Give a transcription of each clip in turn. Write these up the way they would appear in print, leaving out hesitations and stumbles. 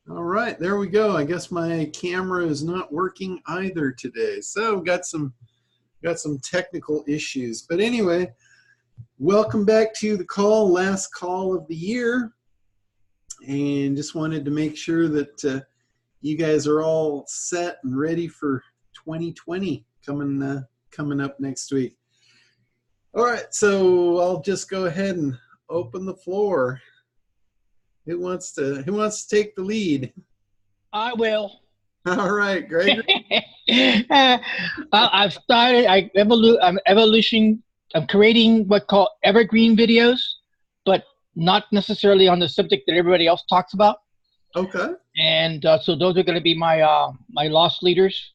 All right, there we go. I guess my camera is not working either today. So got some technical issues. But anyway, welcome back to the call, last call of the year. And just wanted to make sure that you guys are all set and ready for 2020 coming up next week. All right, so I'll just go ahead and open the floor. Who wants to take the lead? I will. All right, Greg. I've started. I'm creating what called evergreen videos, but not necessarily on the subject that everybody else talks about. Okay. And so those are going to be my my lost leaders.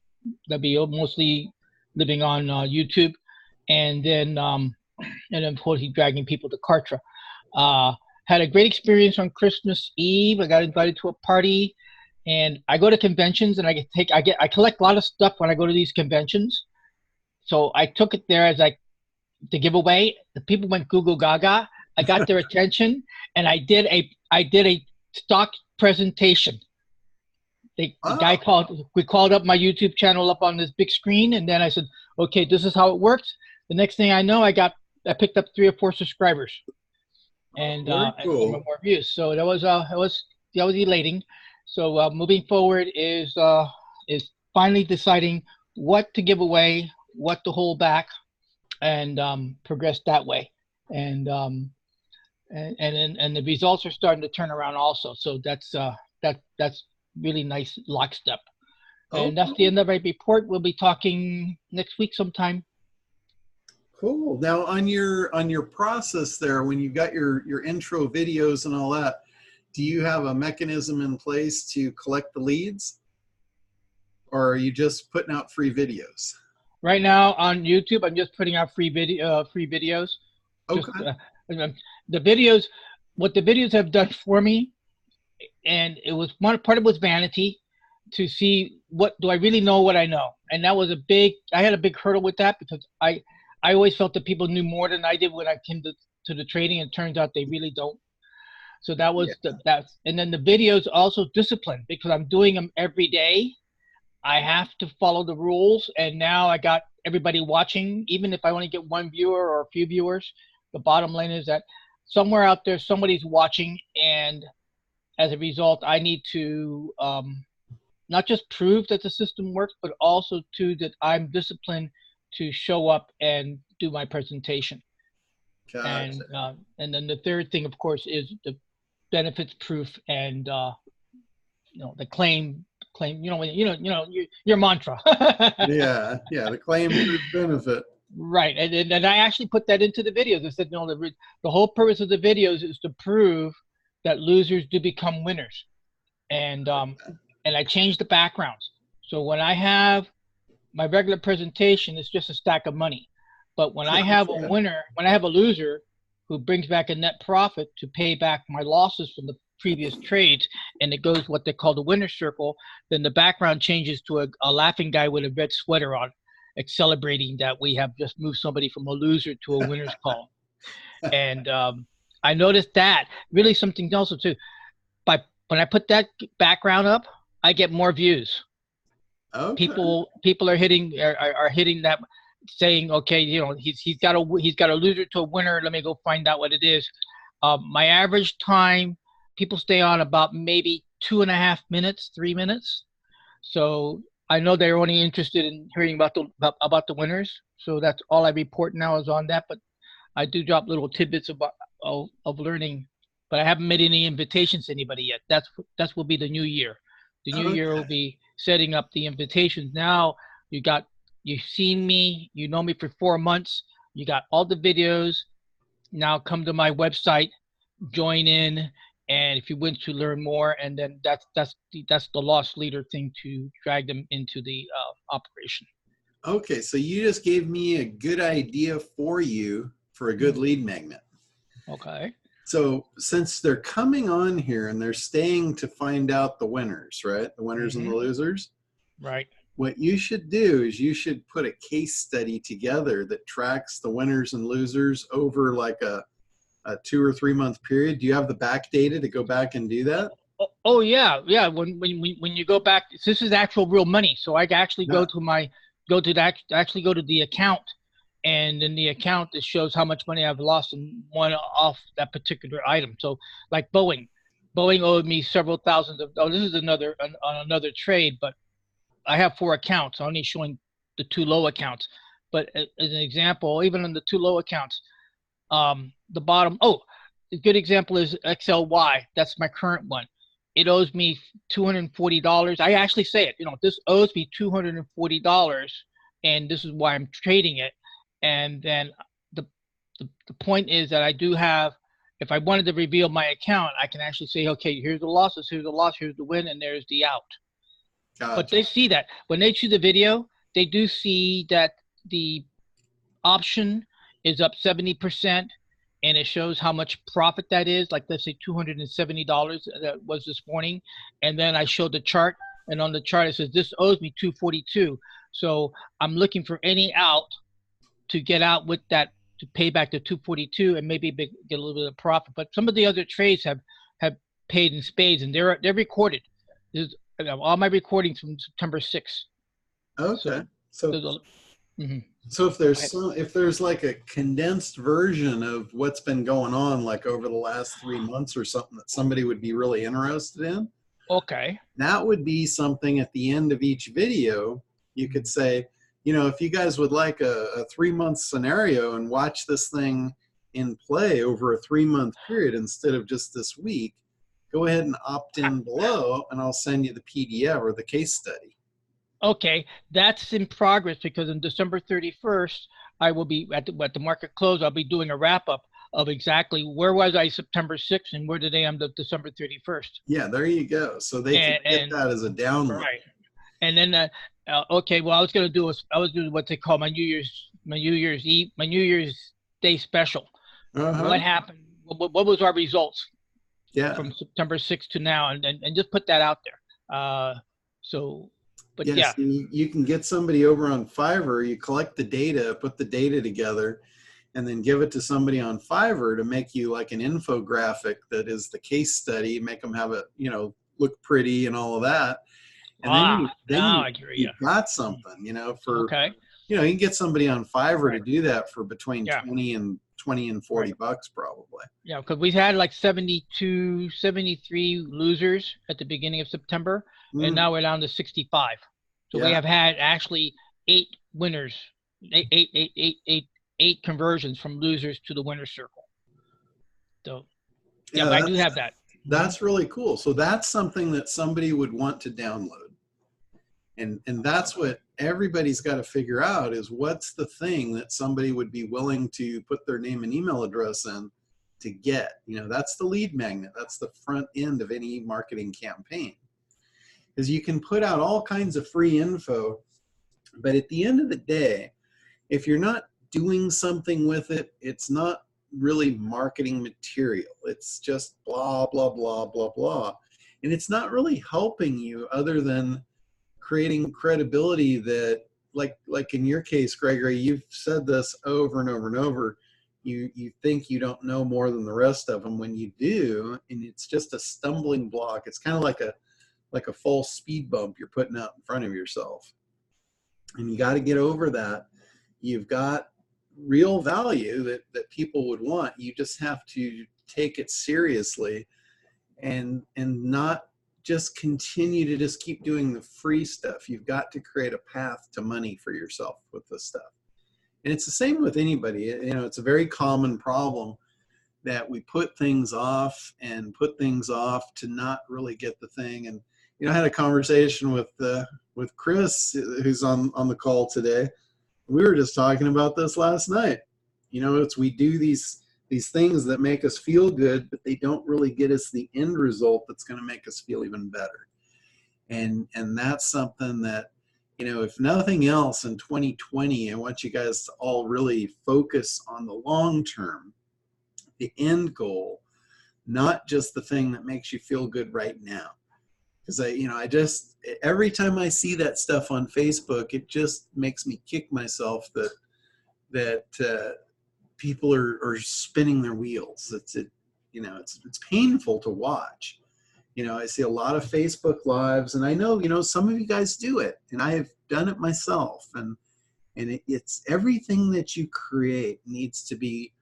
They'll be mostly living on YouTube, and then of course he's dragging people to Kartra. Had a great experience on Christmas Eve. I got invited to a party, and I go to conventions, and I collect a lot of stuff when I go to these conventions. So I took it there as to give away. The people went Google Gaga. I got their attention, and I did a stock presentation. We called up my YouTube channel up on this big screen, and then I said, okay, this is how it works. The next thing I know, I picked up 3 or 4 subscribers, and cool. and more views. So that was elating. So moving forward is finally deciding what to give away, what to hold back, and progress that way. And the results are starting to turn around also. So that's really nice lockstep. And that's the end of my report. We'll be talking next week sometime. Cool. Now on your process there, when you've got your intro videos and all that, do you have a mechanism in place to collect the leads, or are you just putting out free videos? Right now on YouTube, I'm just putting out free videos. Okay. The videos, what the videos have done for me, and it was part of it was vanity, to see what do I really know what I know, and that was I had a big hurdle with that, because I always felt that people knew more than I did when I came to the trading, and it turns out they really don't. So that was and then the videos also discipline, because I'm doing them every day. I have to follow the rules, and now I got everybody watching. Even if I only get 1 viewer or a few viewers, the bottom line is that somewhere out there somebody's watching, and as a result, I need to not just prove that the system works, but also that I'm disciplined to show up and do my presentation. Gotcha. And then the third thing, of course, is the benefits proof, and the claim, your mantra. yeah, the claim proof benefit. Right, and I actually put that into the videos. I said, no, the whole purpose of the videos is to prove that losers do become winners, and I changed the backgrounds. So when I have my regular presentation, it's just a stack of money. But when I have a winner, when I have a loser who brings back a net profit to pay back my losses from the previous trades, and it goes what they call the winner circle, then the background changes to a laughing guy with a red sweater on, celebrating that we have just moved somebody from a loser to a winner's call. And I noticed that really something else too. When I put that background up, I get more views. Okay. People are hitting that, saying, okay, he's got a loser to a winner. Let me go find out what it is. My average time, people stay on about maybe 2.5 minutes, 3 minutes. So I know they're only interested in hearing about the winners. So that's all I report now is on that. But I do drop little tidbits of learning. But I haven't made any invitations to anybody yet. That will be the new year. The new year will be setting up the invitations. Now you've seen me, you know me for 4 months, you got all the videos. Now come to my website, join in, and if you want to learn more, and then that's the lost leader thing, to drag them into the operation. Okay, so you just gave me a good idea for you for a good lead magnet. Okay. So since they're coming on here and they're staying to find out the winners, right? The winners and the losers. Right. What you should do is you should put a case study together that tracks the winners and losers over like a 2 or 3 month period. Do you have the back data to go back and do that? Oh yeah, yeah. When you go back, this is actual real money. So I actually Yeah. go to the account, and in the account it shows how much money I've lost in one off that particular item. So like Boeing owed me several thousands of. Oh, this is on another trade, but I have four accounts, only showing the two low accounts. But as an example, even on the two low accounts, the bottom. Oh, a good example is XLY. That's my current one. It owes me $240. I actually say it. This owes me $240, and this is why I'm trading it. And then the the point is that I do have. If I wanted to reveal my account, I can actually say, okay, here's the losses, here's the loss, here's the win, and there's the out. But Gotcha. they see that when they see the video, they do see that the option is up 70%, and it shows how much profit that is. Like, let's say $270 that was this morning. And then I showed the chart, and on the chart it says this owes me 242. So I'm looking for any out to get out with that, to pay back the 242 and maybe get a little bit of profit. But some of the other trades have paid in spades, and they're recorded. There's all my recordings from September 6th. Okay. So So mhm. so if there's like a condensed version of what's been going on like over the last 3 months or something that somebody would be really interested in, Okay. that would be something at the end of each video. You could say, if you guys would like a 3-month scenario and watch this thing in play over a 3-month period instead of just this week, go ahead and opt in below and I'll send you the PDF or the case study. Okay, that's in progress because on December 31st, I will be at the market close. I'll be doing a wrap up of exactly where was I September 6th and where did I end up December 31st. Yeah, there you go. So they can get And that as a download. right, and then okay, well, I was doing what they call my New Year's Eve, my New Year's Day special. Uh-huh. What happened? What was our results Yeah. from September 6th to now, and just put that out there. So, but Yes, yeah. you can get somebody over on Fiverr, you collect the data, put the data together, and then give it to somebody on Fiverr to make you like an infographic that is the case study, make them have it, look pretty and all of that. And then Ah, now I hear you. you've got something, for, Okay. you can get somebody on Fiverr to Right. do that for between Yeah. 20 and Right. $40 probably. Yeah, because we had like 72, 73 losers at the beginning of September, and Mm, now we're down to 65. So we yeah. have had actually 8 winners, eight conversions from losers to the winner's circle. So yeah, Yeah, but I do have that. Mhm. that's really cool. So that's something that somebody would want to download. And that's what everybody's got to figure out is what's the thing that somebody would be willing to put their name and email address in to get. That's the lead magnet. That's the front end of any marketing campaign. Because you can put out all kinds of free info, but at the end of the day, if you're not doing something with it, it's not really marketing material. It's just blah, blah, blah, blah, blah. And it's not really helping you other than creating credibility that, like in your case, Gregory, you've said this over and over and over. You think you don't know more than the rest of them when you do, and it's just a stumbling block. It's kind of like a false speed bump you're putting out in front of yourself. And you got to get over that. You've got real value that people would want. You just have to take it seriously and not just continue to just keep doing the free stuff. You've got to create a path to money for yourself with this stuff. And it's the same with anybody. It's a very common problem that we put things off to not really get the thing. And I had a conversation with Chris, who's on the call today. We were just talking about this last night. We do these things that make us feel good, but they don't really get us the end result that's going to make us feel even better. And that's something that, if nothing else in 2020, I want you guys to all really focus on the long term, the end goal, not just the thing that makes you feel good right now. Because I just, every time I see that stuff on Facebook, it just makes me kick myself that people are spinning their wheels. It's painful to watch. You know, I see a lot of Facebook lives, and I know, you know, some of you guys do it, and I have done it myself. And it's everything that you create needs to be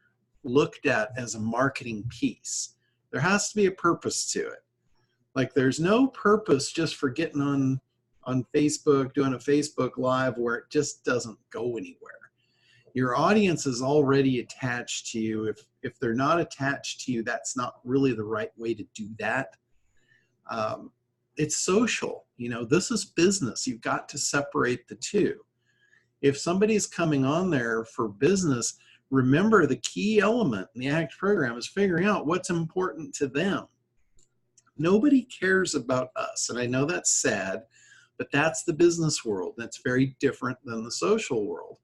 looked at as a marketing piece. There has to be a purpose to it. Like, there's no purpose just for getting on Facebook, doing a Facebook live where it just doesn't go anywhere. Your audience is already attached to you. If they're not attached to you, that's not really the right way to do that. It's social. You know, this is business. You've got to separate the two. If somebody's coming on there for business, remember the key element in the ACT program is figuring out what's important to them. Nobody cares about us. And I know that's sad, but that's the business world. That's very different than the social world.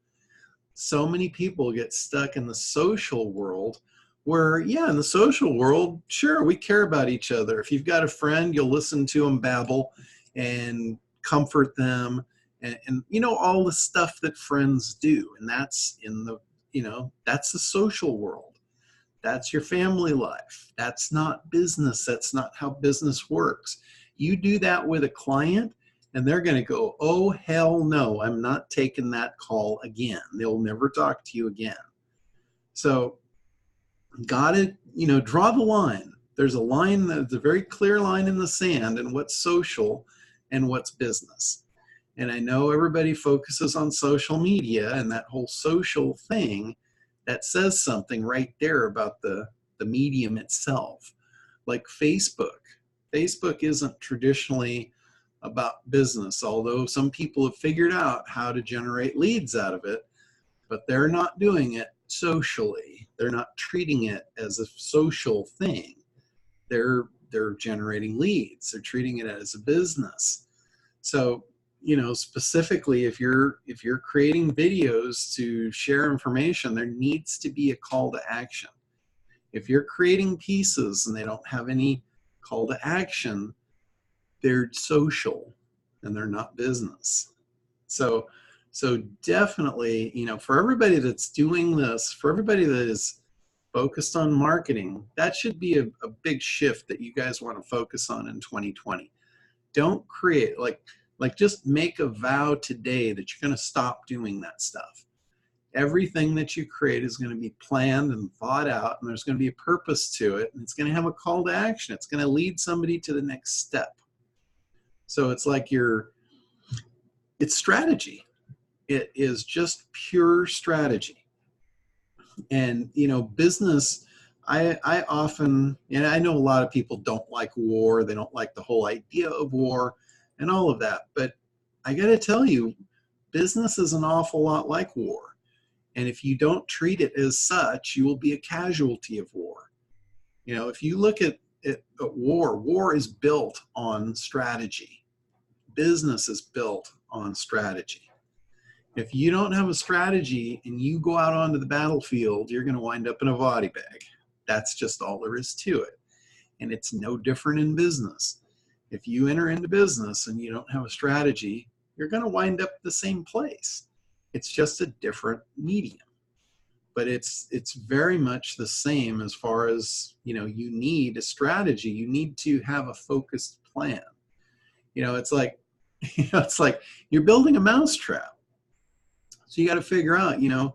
So many people get stuck in the social world where, yeah, in the social world, sure, we care about each other. If you've got a friend, you'll listen to them babble and comfort them. And you know, all the stuff that friends do. And that's in the, you know, that's the social world. That's your family life. That's not business. That's not how business works. You do that with a client, and they're going to go, oh, hell no, I'm not taking that call again. They'll never talk to you again. So, got to, you know, draw the line. There's a line, that's a very clear line in the sand, and what's social and what's business. And I know everybody focuses on social media and that whole social thing. That says something right there about the medium itself. Like Facebook. Facebook isn't traditionally about business, although some people have figured out how to generate leads out of it, but they're not doing it socially. They're not treating it as a social thing. They're generating leads. They're treating it as a business. So, you know, specifically, if you're creating videos to share information, there needs to be a call to action. If you're creating pieces and they don't have any call to action, they're social and they're not business. So definitely, you know, for everybody that's doing this, for everybody that is focused on marketing, that should be a big shift that you guys want to focus on in 2020. Don't create, like just make a vow today that you're going to stop doing that stuff. Everything that you create is going to be planned and thought out, and there's going to be a purpose to it, and it's going to have a call to action. It's going to lead somebody to the next step. So it's like it's strategy. It is just pure strategy. And, you know, business, I often, and I know a lot of people don't like war. They don't like the whole idea of war and all of that. But I got to tell you, business is an awful lot like war. And if you don't treat it as such, you will be a casualty of war. You know, if you look at war is built on strategy. Business is built on strategy. If you don't have a strategy and you go out onto the battlefield, you're going to wind up in a body bag. That's just all there is to it. And it's no different in business. If you enter into business and you don't have a strategy, you're going to wind up the same place. It's just a different medium. But it's very much the same as far as, you know, you need a strategy. You need to have a focused plan. You know, it's like, it's like you're building a mousetrap. So you got to figure out, you know,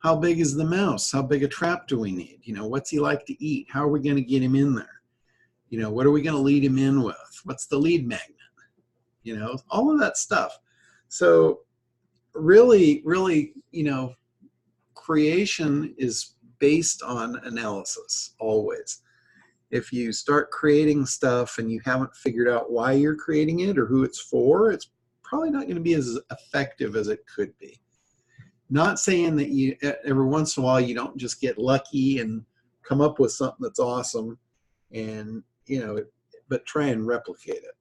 how big is the mouse? How big a trap do we need? You know, what's he like to eat? How are we going to get him in there? You know, what are we going to lead him in with? What's the lead magnet? You know, all of that stuff. So really, you know, creation is based on analysis always. If you start creating stuff and you haven't figured out why you're creating it or who it's for, it's probably not going to be as effective as it could be. Not saying that you every once in a while you don't just get lucky and come up with something that's awesome, and you know, but try and replicate it.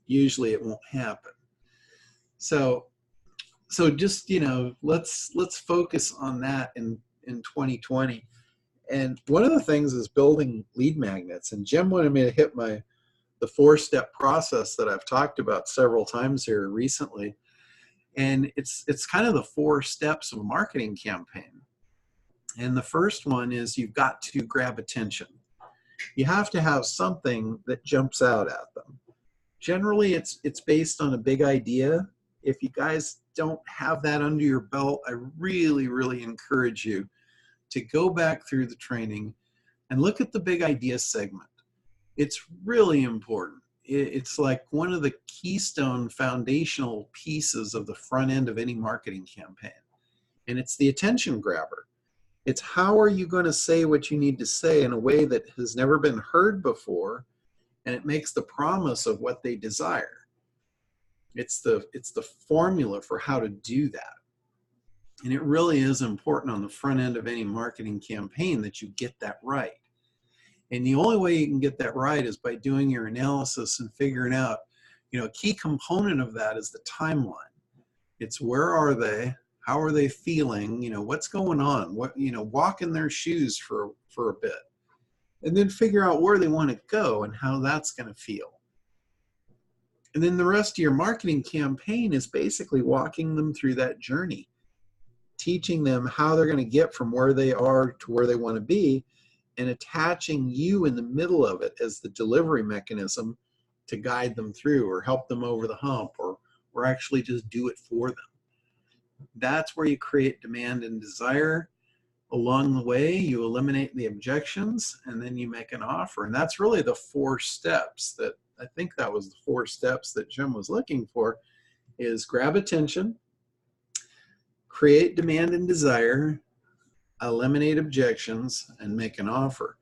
Usually it won't happen. So just, you know, let's focus on that in 2020. And one of the things is building lead magnets. And Jim wanted me to hit the 4-step process that I've talked about several times here recently. And it's kind of the 4 steps of a marketing campaign. And the first one is you've got to grab attention. You have to have something that jumps out at them. Generally, it's based on a big idea. If you guys don't have that under your belt, I really, really encourage you to go back through the training and look at the big idea segment. It's really important. It's like one of the keystone foundational pieces of the front end of any marketing campaign. And it's the attention grabber. It's how are you going to say what you need to say in a way that has never been heard before, and it makes the promise of what they desire. It's the formula for how to do that. And it really is important on the front end of any marketing campaign that you get that right. And the only way you can get that right is by doing your analysis and figuring out, a key component of that is the timeline. It's where are they? How are they feeling? What's going on? Walk in their shoes for a bit. And then figure out where they want to go and how that's going to feel. And then the rest of your marketing campaign is basically walking them through that journey, teaching them how they're going to get from where they are to where they want to be, and attaching you in the middle of it as the delivery mechanism to guide them through or help them over the hump or actually just do it for them. That's where you create demand and desire. Along the way, you eliminate the objections, and then you make an offer. And that's really the 4 steps that I think that was the 4 steps that Jim was looking for, is grab attention, create demand and desire, eliminate objections, and make an offer.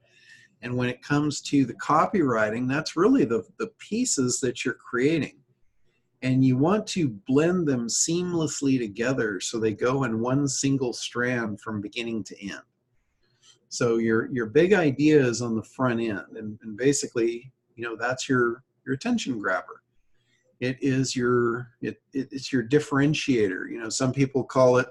And when it comes to the copywriting, that's really the pieces that you're creating. And you want to blend them seamlessly together so they go in one single strand from beginning to end. So your big idea is on the front end, and basically, that's your attention grabber. It is it's your differentiator. Some people call it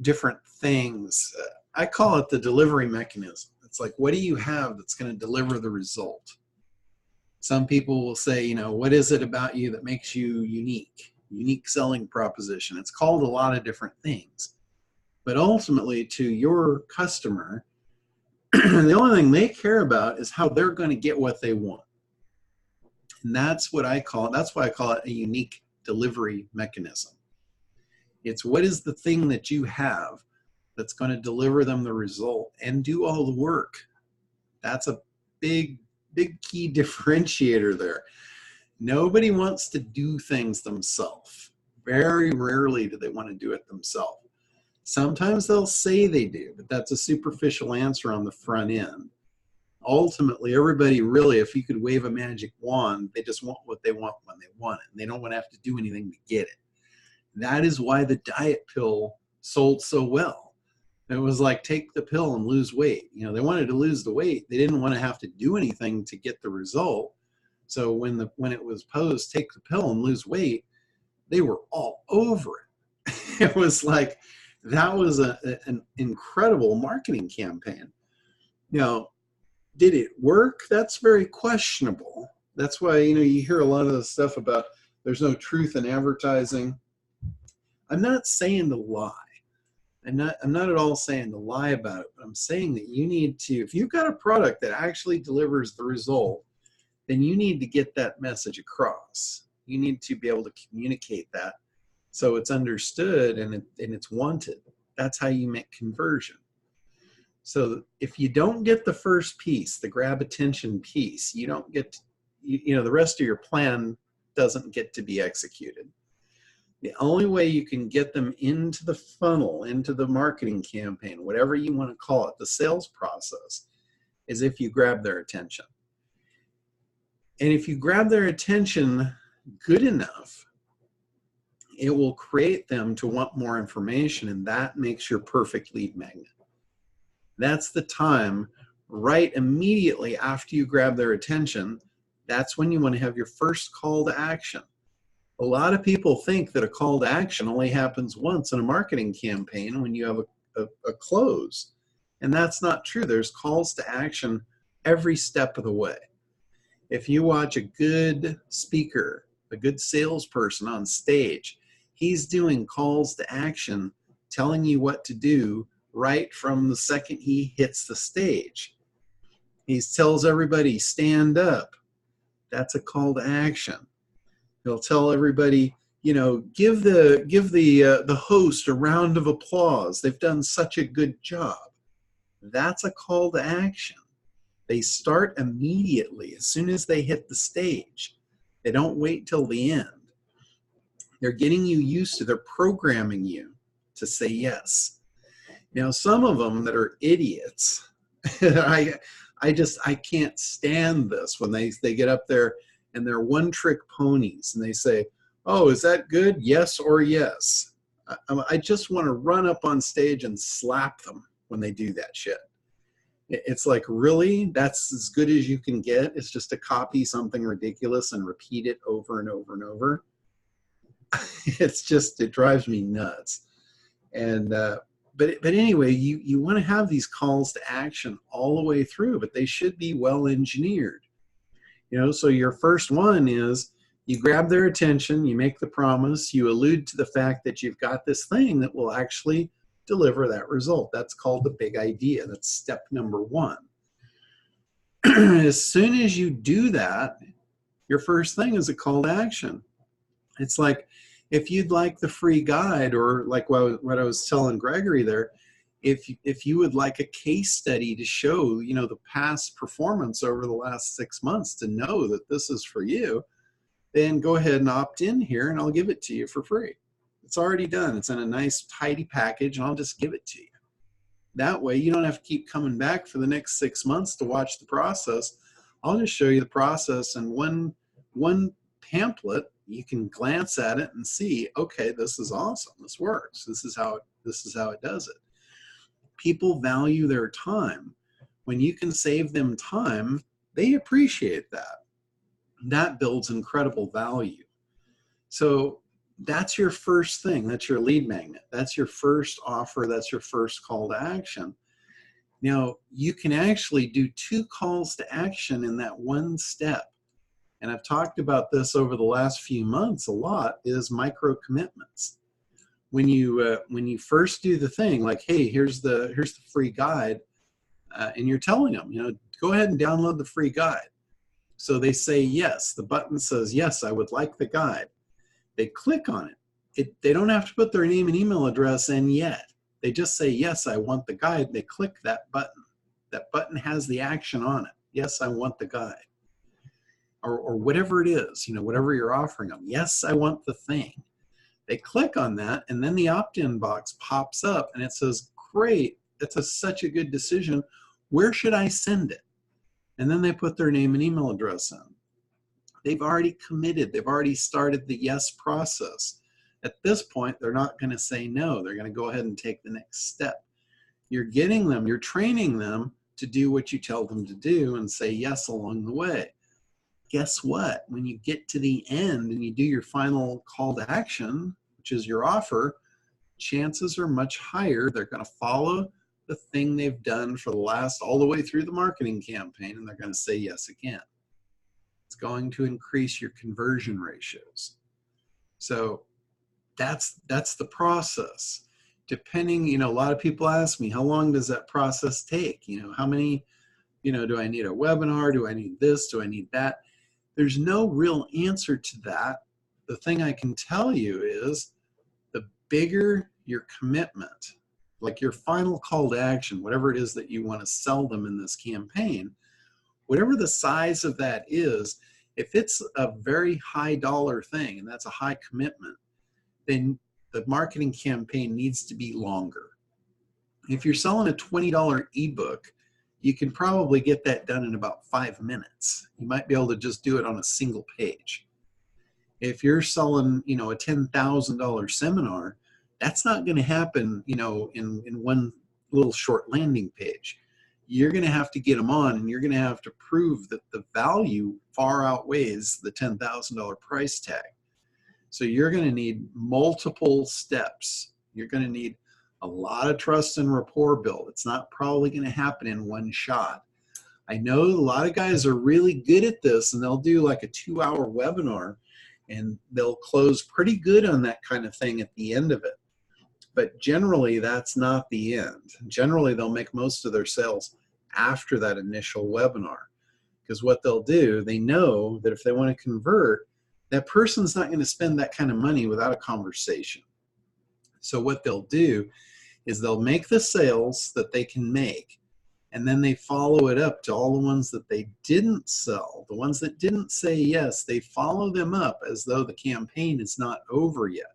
different things. I call it the delivery mechanism. It's like, what do you have that's going to deliver the result? Some people will say, what is it about you that makes you unique selling proposition? It's called a lot of different things. But ultimately, to your customer, the only thing they care about is how they're going to get what they want. And that's why I call it a unique delivery mechanism. It's what is the thing that you have that's going to deliver them the result and do all the work. That's a big key differentiator there. Nobody wants to do things themselves. Very rarely do they want to do it themselves. Sometimes they'll say they do, but that's a superficial answer on the front end. Ultimately, everybody really, if you could wave a magic wand, they just want what they want when they want it, and they don't want to have to do anything to get it. That is why the diet pill sold so well. It was like, take the pill and lose weight. They wanted to lose the weight. They didn't want to have to do anything to get the result. So when it was posed, take the pill and lose weight, they were all over it. It was like, that was an incredible marketing campaign. Did it work? That's very questionable. That's why, you hear a lot of the stuff about there's no truth in advertising. I'm not saying to lie. I'm not at all saying to lie about it, but I'm saying that you need to, if you've got a product that actually delivers the result, then you need to get that message across. You need to be able to communicate that so it's understood and it's wanted. That's how you make conversion. So if you don't get the first piece, the grab attention piece, you don't get, the rest of your plan doesn't get to be executed. The only way you can get them into the funnel, into the marketing campaign, whatever you want to call it, the sales process, is if you grab their attention. And if you grab their attention good enough, it will create them to want more information, and that makes your perfect lead magnet. That's the time, right immediately after you grab their attention, that's when you want to have your first call to action. A lot of people think that a call to action only happens once in a marketing campaign when you have a close. And that's not true. There's calls to action every step of the way. If you watch a good speaker, a good salesperson on stage, he's doing calls to action, telling you what to do right from the second he hits the stage. He tells everybody, stand up. That's a call to action. He'll tell everybody, you know, give the host a round of applause. They've done such a good job. That's a call to action. They start immediately as soon as they hit the stage. They don't wait till the end. They're getting you used to, they're programming you to say yes. Now, some of them that are idiots, I can't stand this when they get up there and they're one-trick ponies and they say, oh, is that good? Yes or yes. I just want to run up on stage and slap them when they do that shit. It's like, really? That's as good as you can get? It's just to copy something ridiculous and repeat it over and over and over. It's just, it drives me nuts. And but anyway, you want to have these calls to action all the way through, but they should be well engineered. You know, so your first one is you grab their attention, you make the promise, you allude to the fact that you've got this thing that will actually deliver that result. That's called the big idea. That's step number one. As soon as you do that, your first thing is a call to action. It's like, if you'd like the free guide, or like what I was telling Gregory there, if you would like a case study to show, you know, the past performance over the last 6 months to know that this is for you, then go ahead and opt in here and I'll give it to you for free. It's already done. It's in a nice tidy package and I'll just give it to you. That way you don't have to keep coming back for the next 6 months to watch the process. I'll just show you the process in one pamphlet. You can glance at it and see, okay, this is awesome. This works. This is how it does it. People value their time. When you can save them time, they appreciate that. That builds incredible value. So that's your first thing. That's your lead magnet. That's your first offer. That's your first call to action. Now, you can actually do 2 calls to action in that one step. And I've talked about this over the last few months a lot, is micro commitments. When you first do the thing, like, hey, here's the free guide, and you're telling them, you know, go ahead and download the free guide. So they say yes. The button says, yes, I would like the guide. They click on it. They don't have to put their name and email address in yet. They just say, yes, I want the guide. They click that button. That button has the action on it. Yes, I want the guide. Or whatever it is, you know, whatever you're offering them. Yes, I want the thing. They click on that, and then the opt-in box pops up, and it says, great, that's such a good decision. Where should I send it? And then they put their name and email address in. They've already committed. They've already started the yes process. At this point, they're not going to say no. They're going to go ahead and take the next step. You're getting them, you're training them to do what you tell them to do and say yes along the way. Guess what? When you get to the end and you do your final call to action, which is your offer, chances are much higher they're going to follow the thing they've done for the last, all the way through the marketing campaign, and they're going to say yes again. It's going to increase your conversion ratios. So that's the process. Depending, you know, a lot of people ask me, how long does that process take? You know, how many, you know, do I need a webinar? Do I need this? Do I need that? There's no real answer to that. The thing I can tell you is the bigger your commitment, like your final call to action, whatever it is that you want to sell them in this campaign, whatever the size of that is, if it's a very high dollar thing and that's a high commitment, then the marketing campaign needs to be longer. If you're selling a $20 ebook, you can probably get that done in about 5 minutes. You might be able to just do it on a single page. If you're selling, you know, a $10,000 seminar, that's not going to happen, you know, in one little short landing page. You're going to have to get them on, and you're going to have to prove that the value far outweighs the $10,000 price tag. So you're going to need multiple steps. You're going to need a lot of trust and rapport built. It's not probably going to happen in one shot. I know a lot of guys are really good at this, and they'll do like a 2-hour webinar, and they'll close pretty good on that kind of thing at the end of it. But generally, that's not the end. Generally, they'll make most of their sales after that initial webinar. Because what they'll do, they know that if they want to convert, that person's not going to spend that kind of money without a conversation. So what they'll do is they'll make the sales that they can make, and then they follow it up to all the ones that they didn't sell. The ones that didn't say yes, they follow them up as though the campaign is not over yet.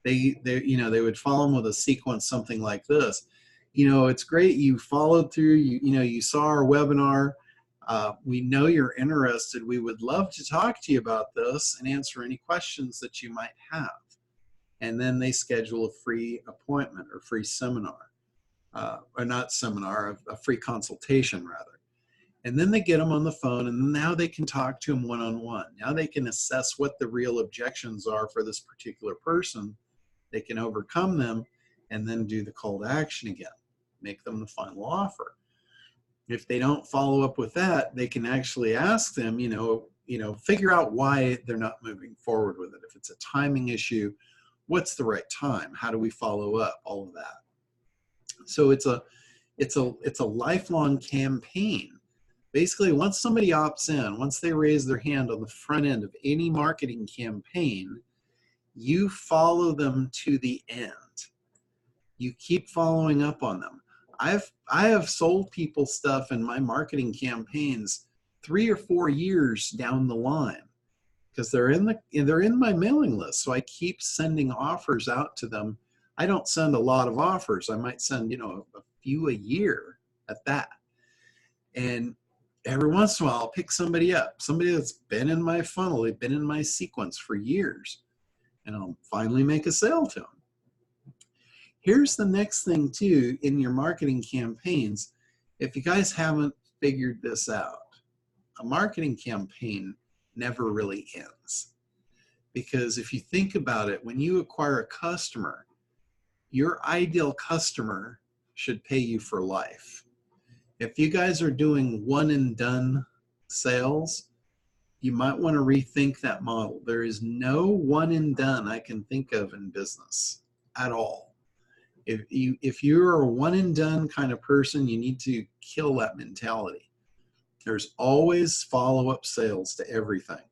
They would follow them with a sequence, something like this. It's great you followed through, you saw our webinar. We know you're interested. We would love to talk to you about this and answer any questions that you might have. And then they schedule a free appointment or free seminar, or not seminar, a free consultation rather. And then they get them on the phone, and now they can talk to them one-on-one. Now they can assess what the real objections are for this particular person. They can overcome them and then do the call to action again, make them the final offer. If they don't follow up with that, they can actually ask them, figure out why they're not moving forward with it. If it's a timing issue, what's the right time? How do we follow up? All of that. So it's a lifelong campaign. Basically, once somebody opts in, once they raise their hand on the front end of any marketing campaign, you follow them to the end. You keep following up on them. I have sold people stuff in my marketing campaigns 3 or 4 years down the line, because they're in my mailing list. So I keep sending offers out to them. I don't send a lot of offers. I might send, a few a year at that. And every once in a while, I'll pick somebody up, somebody that's been in my funnel, they've been in my sequence for years, and I'll finally make a sale to them. Here's the next thing too in your marketing campaigns. If you guys haven't figured this out, a marketing campaign never really ends. Because if you think about it, when you acquire a customer, your ideal customer should pay you for life. If you guys are doing one and done sales, you might want to rethink that model. There is no one and done I can think of in business at all. If you're a one and done kind of person, you need to kill that mentality. There's always follow-up sales to everything.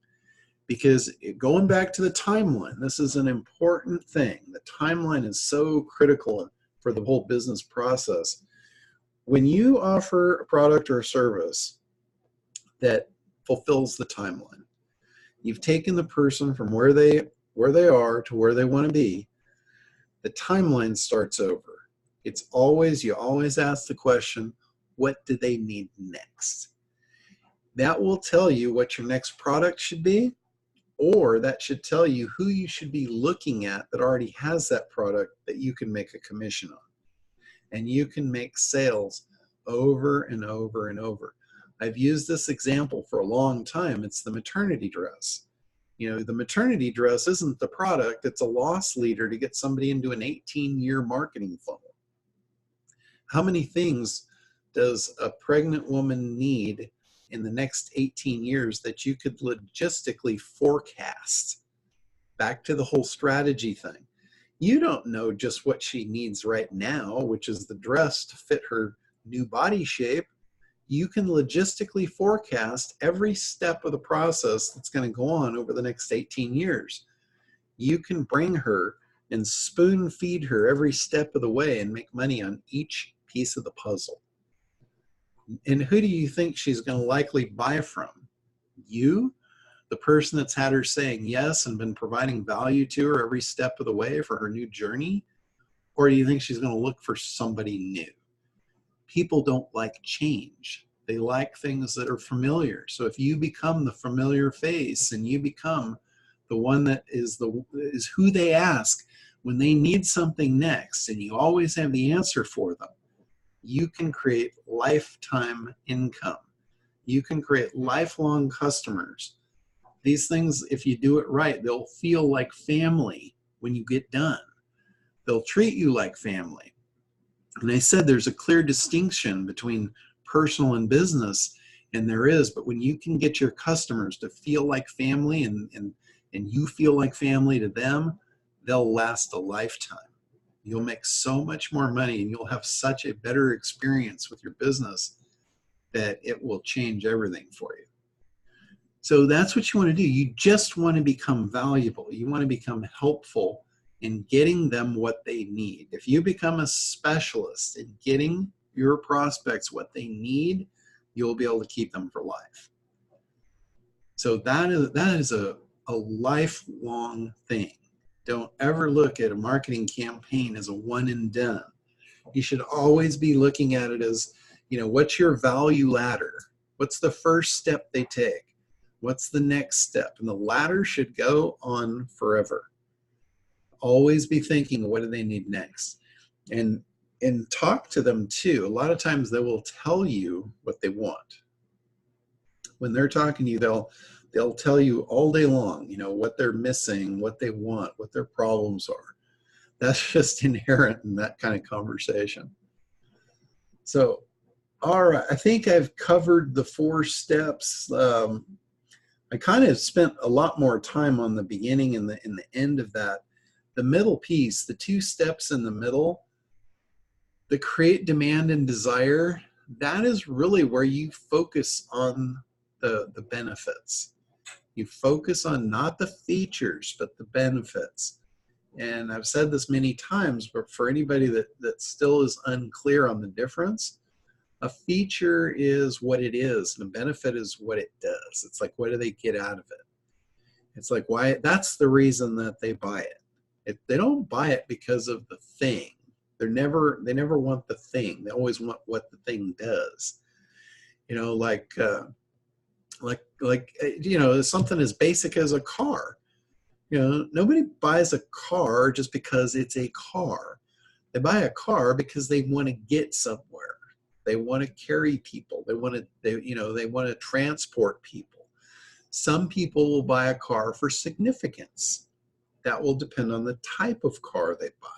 Because going back to the timeline, this is an important thing. The timeline is so critical for the whole business process. When you offer a product or a service that fulfills the timeline, you've taken the person from where they are to where they want to be. The timeline starts over. You always ask the question, what do they need next? That will tell you what your next product should be, or that should tell you who you should be looking at that already has that product that you can make a commission on. And you can make sales over and over and over. I've used this example for a long time. It's the maternity dress. The maternity dress isn't the product, it's a loss leader to get somebody into an 18-year marketing funnel. How many things does a pregnant woman need in the next 18 years that you could logistically forecast? Back to the whole strategy thing. You don't know just what she needs right now, which is the dress to fit her new body shape. You can logistically forecast every step of the process that's going to go on over the next 18 years. You can bring her and spoon feed her every step of the way and make money on each piece of the puzzle. And who do you think she's going to likely buy from? You, the person that's had her saying yes and been providing value to her every step of the way for her new journey? Or do you think she's going to look for somebody new? People don't like change. They like things that are familiar. So if you become the familiar face and you become the one that is who they ask when they need something next, and you always have the answer for them, you can create lifetime income. You can create lifelong customers. These things, if you do it right, they'll feel like family when you get done. They'll treat you like family. And I said there's a clear distinction between personal and business, and there is, but when you can get your customers to feel like family and you feel like family to them, they'll last a lifetime. You'll make so much more money and you'll have such a better experience with your business that it will change everything for you. So that's what you want to do. You just want to become valuable. You want to become helpful in getting them what they need. If you become a specialist in getting your prospects what they need, you'll be able to keep them for life. So that is a lifelong thing. Don't ever look at a marketing campaign as a one and done. You should always be looking at it as, what's your value ladder? What's the first step they take? What's the next step? And the ladder should go on forever. Always be thinking, what do they need next? And talk to them too. A lot of times they will tell you what they want. When they're talking to you, they'll tell you all day long, what they're missing, what they want, what their problems are. That's just inherent in that kind of conversation. So, all right, I think I've covered the 4 steps. I kind of spent a lot more time on the beginning and the end of that. The middle piece, the 2 steps in the middle, the create, demand, and desire, that is really where you focus on the benefits. You focus on not the features, but the benefits. And I've said this many times, but for anybody that still is unclear on the difference, a feature is what it is, and a benefit is what it does. It's like, what do they get out of it? It's like, why? That's the reason that they buy it. They don't buy it because of the thing. They never want the thing. They always want what the thing does. Something as basic as a car. Nobody buys a car just because it's a car. They buy a car because they want to get somewhere. They want to carry people. They want to transport people. Some people will buy a car for significance. That will depend on the type of car they buy.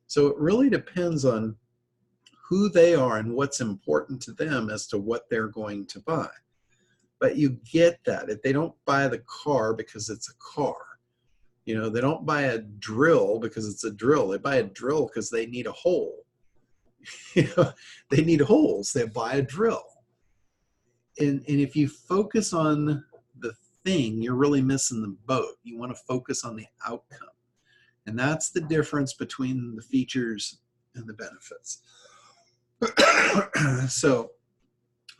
So it really depends on who they are and what's important to them as to what they're going to buy. But you get that. If they don't buy the car because it's a car. They don't buy a drill because it's a drill. They buy a drill because they need a hole. They need holes. They buy a drill. And if you focus on the thing, you're really missing the boat. You want to focus on the outcome. And that's the difference between the features and the benefits. So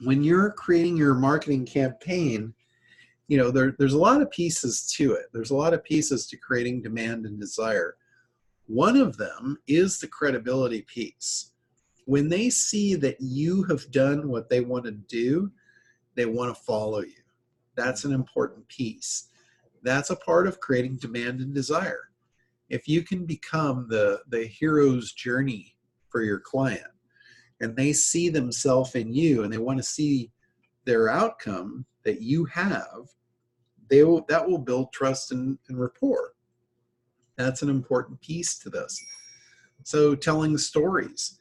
when you're creating your marketing campaign, there's a lot of pieces to it. There's a lot of pieces to creating demand and desire. One of them is the credibility piece. When they see that you have done what they want to do, they want to follow you. That's an important piece. That's a part of creating demand and desire. If you can become the hero's journey for your client, and they see themselves in you and they want to see their outcome that you have, that will build trust and rapport. That's an important piece to this. So telling stories.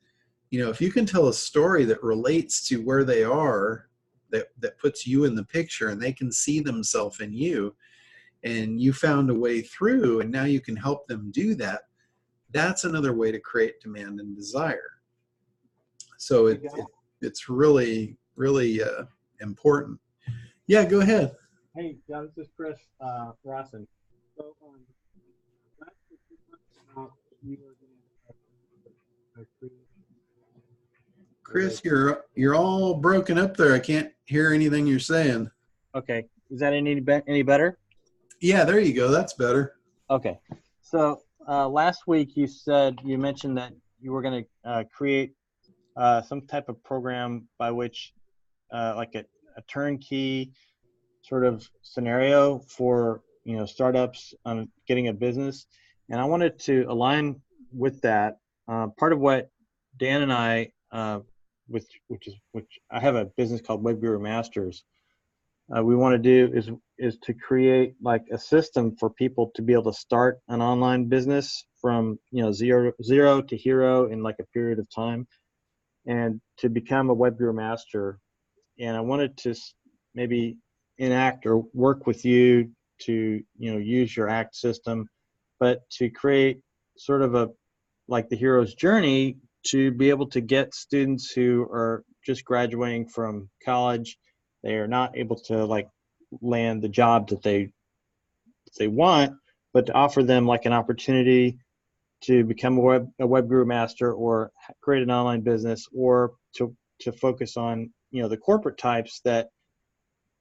If you can tell a story that relates to where they are, that puts you in the picture and they can see themselves in you, and you found a way through and now you can help them do that, that's another way to create demand and desire. So it's really, really important. Yeah, go ahead. Hey, John, this is Chris Rawson. So, last week you talked about you were going to Chris, you're all broken up there. I can't hear anything you're saying. Okay, is that any better? Yeah, there you go. That's better. Okay, so last week you mentioned that you were going to create some type of program by which, like a turnkey sort of scenario for startups getting a business, and I wanted to align with that. Part of what Dan and I, which I have a business called Web Guru Masters, we want to do is to create like a system for people to be able to start an online business from zero to hero in like a period of time, and to become a Web Guru Master. And I wanted to maybe enact or work with you to use your ACT system, but to create sort of like the hero's journey to be able to get students who are just graduating from college. They are not able to like land the job that they want, but to offer them like an opportunity to become a web guru master or create an online business, or to focus on, the corporate types that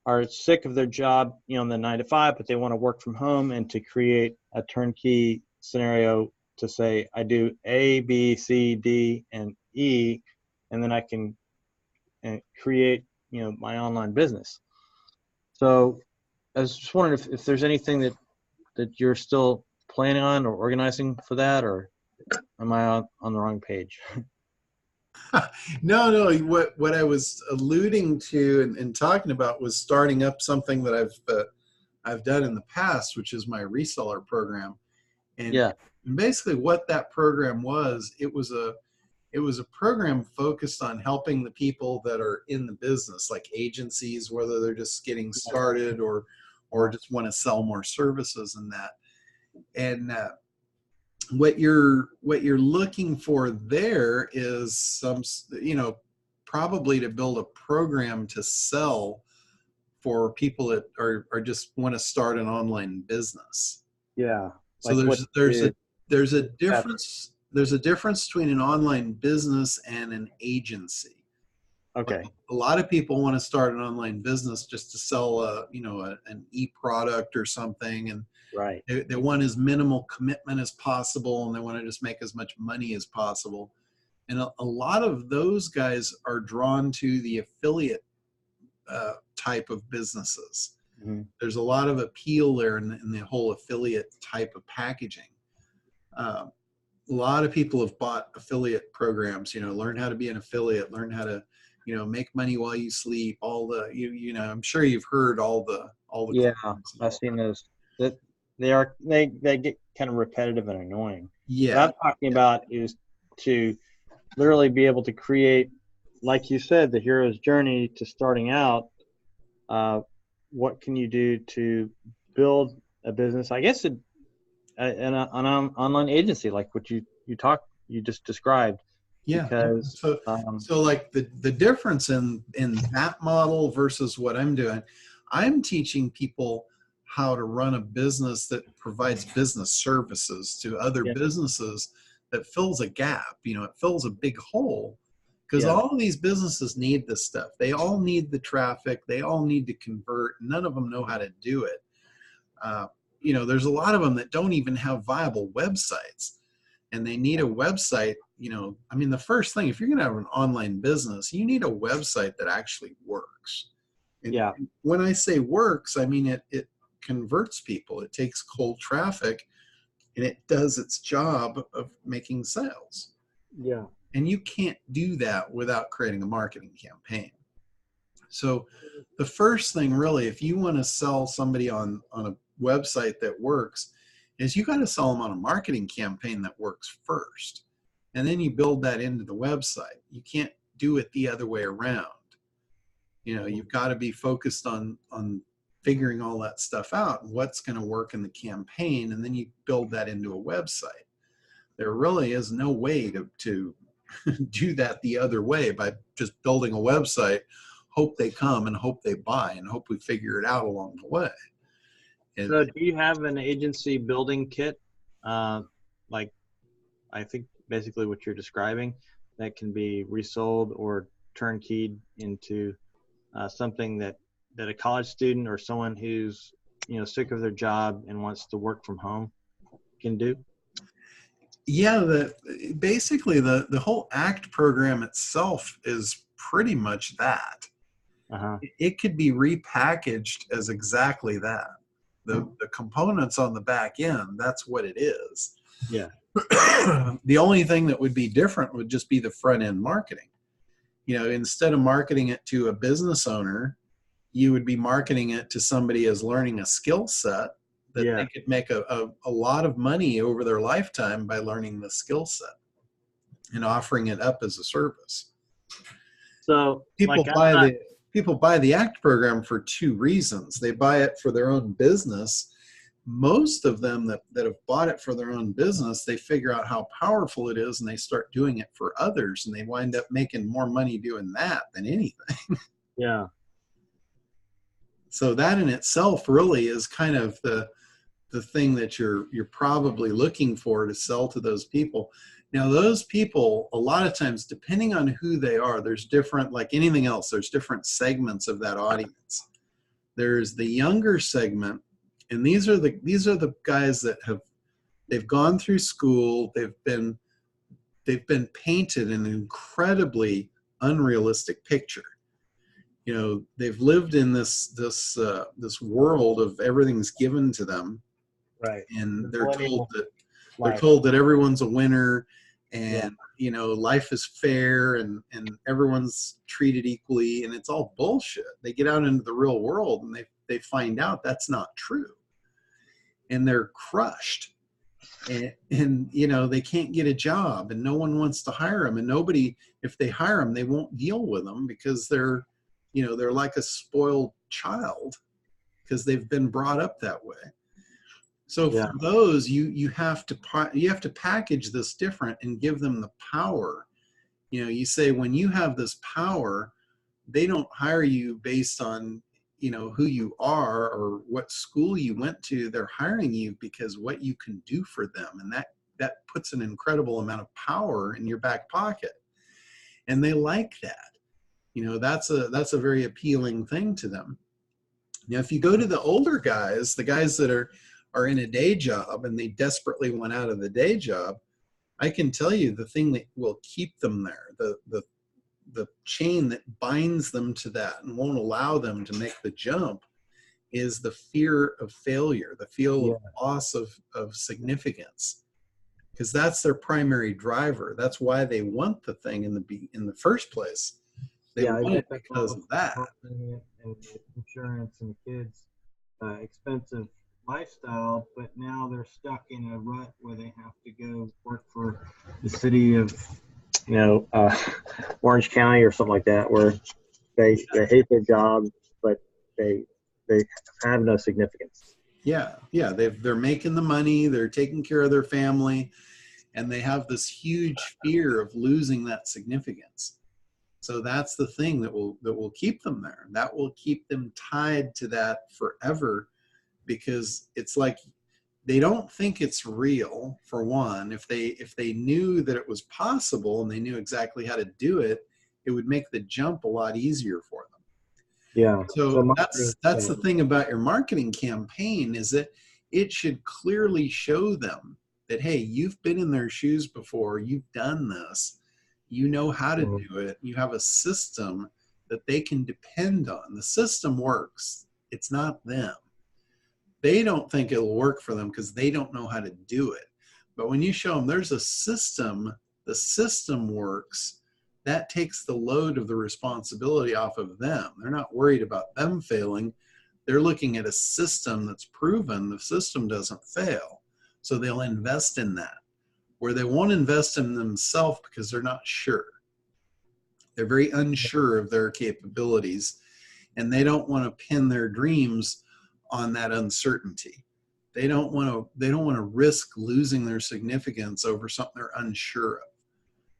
are sick of their job, in the 9 to 5, but they want to work from home, and to create a turnkey scenario to say, I do A, B, C, D, and E, and then I can create, my online business. So I was just wondering if there's anything that you're still planning on or organizing for that, or am I on the wrong page? No. What I was alluding to and talking about was starting up something that I've done in the past, which is my reseller program. And Yeah. basically what that program was, it was a program focused on helping the people that are in the business, like agencies, whether they're just getting started or just want to sell more services and that. And what you're looking for there is some, probably to build a program to sell for people that are just want to start an online business. Yeah. So there's a difference. There's a difference between an online business and an agency. Okay. A lot of people want to start an online business just to sell an e-product or something, and Right. they want as minimal commitment as possible, and they want to just make as much money as possible. And a lot of those guys are drawn to the affiliate type of businesses. Mm-hmm. There's a lot of appeal there in the whole affiliate type of packaging. A lot of people have bought affiliate programs, learn how to be an affiliate, learn how to, make money while you sleep, all the, I'm sure you've heard all the Yeah, I've seen those. That they get kind of repetitive and annoying. Yeah. What I'm talking about is to literally be able to create, like you said, the hero's journey to starting out. What can you do to build a business? I guess an online agency, like what you just described. Yeah. Because so like the difference in that model versus what I'm doing, I'm teaching people how to run a business that provides business services to other businesses, that fills a gap. It fills a big hole, because all of these businesses need this stuff. They all need the traffic. They all need to convert. None of them know how to do it. There's a lot of them that don't even have viable websites, and they need a website. The first thing, if you're going to have an online business, you need a website that actually works. And when I say works, I mean it converts people. It takes cold traffic, and it does its job of making sales. Yeah. And you can't do that without creating a marketing campaign. So the first thing, really, if you want to sell somebody on a website that works, is you got to sell them on a marketing campaign that works first. And then you build that into the website. You can't do it the other way around. You've got to be focused on figuring all that stuff out, and what's going to work in the campaign, and then you build that into a website. There really is no way to do that the other way, by just building a website, hope they come and hope they buy, and hope we figure it out along the way. So do you have an agency building kit, like I think basically what you're describing, that can be resold or turnkeyed into something that a college student or someone who's sick of their job and wants to work from home can do? Yeah, basically the whole ACT program itself is pretty much that. It could be repackaged as exactly that. The components on the back end, that's what it is. Yeah. The only thing that would be different would just be the front end marketing. Instead of marketing it to a business owner, you would be marketing it to somebody as learning a skill set that they could make a lot of money over their lifetime by learning the skill set and offering it up as a service. So people buy the ACT program for two reasons. They buy it for their own business, most of them that have bought it for their own business, they figure out how powerful it is and they start doing it for others, and they wind up making more money doing that than anything. Yeah. So that in itself really is kind of the thing that you're probably looking for to sell to those people. Now, those people, a lot of times, depending on who they are, there's different, like anything else, there's different segments of that audience. There's the younger segment, and these are the guys that they've gone through school, they've been painted an incredibly unrealistic picture. You know, they've lived in this world of everything's given to them, Right. and they're told that everyone's a winner, and you know, life is fair, and everyone's treated equally, and it's all bullshit. They get out into the real world and they find out that's not true, and they're crushed, and you know, they can't get a job, and no one wants to hire them, and nobody, if they hire them, they won't deal with them because they're like a spoiled child because they've been brought up that way. So for those, you have to package this different and give them the power. You know, you say, when you have this power, they don't hire you based on, you know, who you are or what school you went to. They're hiring you because what you can do for them, and that puts an incredible amount of power in your back pocket, and they like that. You know, that's a very appealing thing to them. Now, if you go to the older guys, the guys that are in a day job and they desperately want out of the day job, I can tell you the thing that will keep them there, the chain that binds them to that and won't allow them to make the jump, is the fear of failure, the fear of loss of significance, because that's their primary driver. That's why they want the thing in the first place. They want it because of that. And insurance and the kids' expensive lifestyle, but now they're stuck in a rut where they have to go work for the city of, you know, Orange County or something like that, where they hate their job, but they have no significance. Yeah, they're making the money, they're taking care of their family, and they have this huge fear of losing that significance. So that's the thing that will keep them there. That will keep them tied to that forever, because it's like they don't think it's real, for one. If they knew that it was possible and they knew exactly how to do it, it would make the jump a lot easier for them. Yeah. So that's the thing about your marketing campaign, is that it should clearly show them that, hey, you've been in their shoes before, you've done this, you know how to do it, you have a system that they can depend on. The system works. It's not them. They don't think it'll work for them because they don't know how to do it. But when you show them there's a system, the system works, that takes the load of the responsibility off of them. They're not worried about them failing. They're looking at a system that's proven the system doesn't fail. So they'll invest in that, where they won't invest in themselves because they're not sure. They're very unsure of their capabilities, and they don't want to pin their dreams on that uncertainty. They don't want to risk losing their significance over something they're unsure of.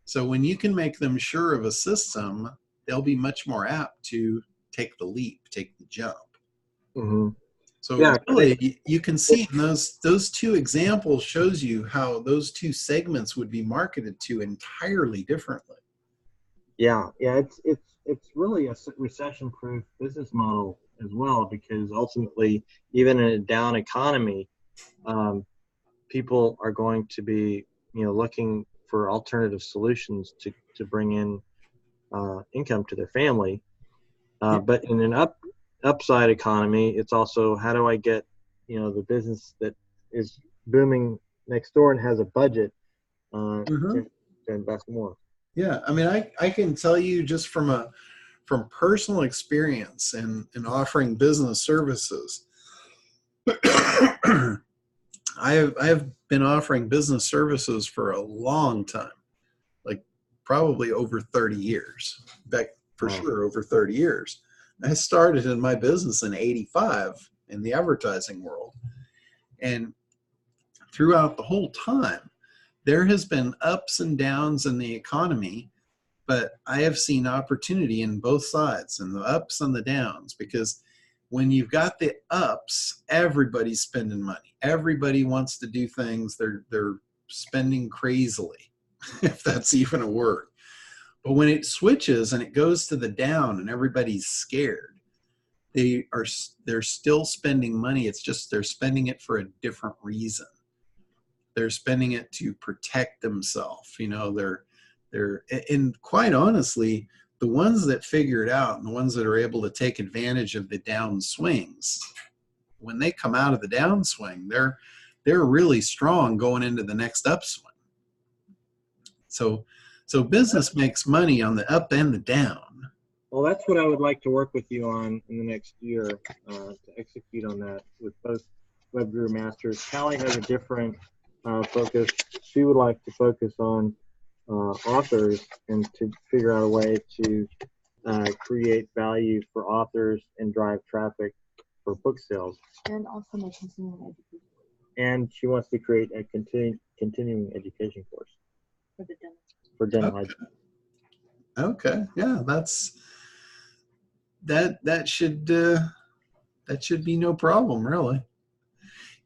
So when you can make them sure of a system, they'll be much more apt to take the leap, take the jump. Mm-hmm. So really, you can see in those two examples shows you how those two segments would be marketed to entirely differently. Yeah, it's really a recession-proof business model as well, because ultimately, even in a down economy, people are going to be, you know, looking for alternative solutions to bring in income to their family. But in an upside economy, it's also, how do I get, you know, the business that is booming next door and has a budget to invest more. Yeah, I mean, I can tell you just from personal experience in offering business services, I have been offering business services for a long time, like probably over 30 years. In fact, for sure, over 30 years. I started in my business in '85 in the advertising world. And throughout the whole time, there has been ups and downs in the economy, but I have seen opportunity in both sides, and the ups and the downs, because when you've got the ups, everybody's spending money. Everybody wants to do things. They're spending crazily, if that's even a word. But when it switches and it goes to the down and everybody's scared, they're still spending money. It's just they're spending it for a different reason. They're spending it to protect themselves. You know, and quite honestly, the ones that figure it out and the ones that are able to take advantage of the down swings, when they come out of the downswing, they're really strong going into the next upswing. So business makes money on the up and the down. Well, that's what I would like to work with you on in the next year, to execute on that with both Web Guru Masters. Callie has a different focus. She would like to focus on authors and to figure out a way to create value for authors and drive traffic for book sales. And also my continuing education. And she wants to create a continuing education course For the dental. for dental. Okay. Yeah, that should be no problem, really.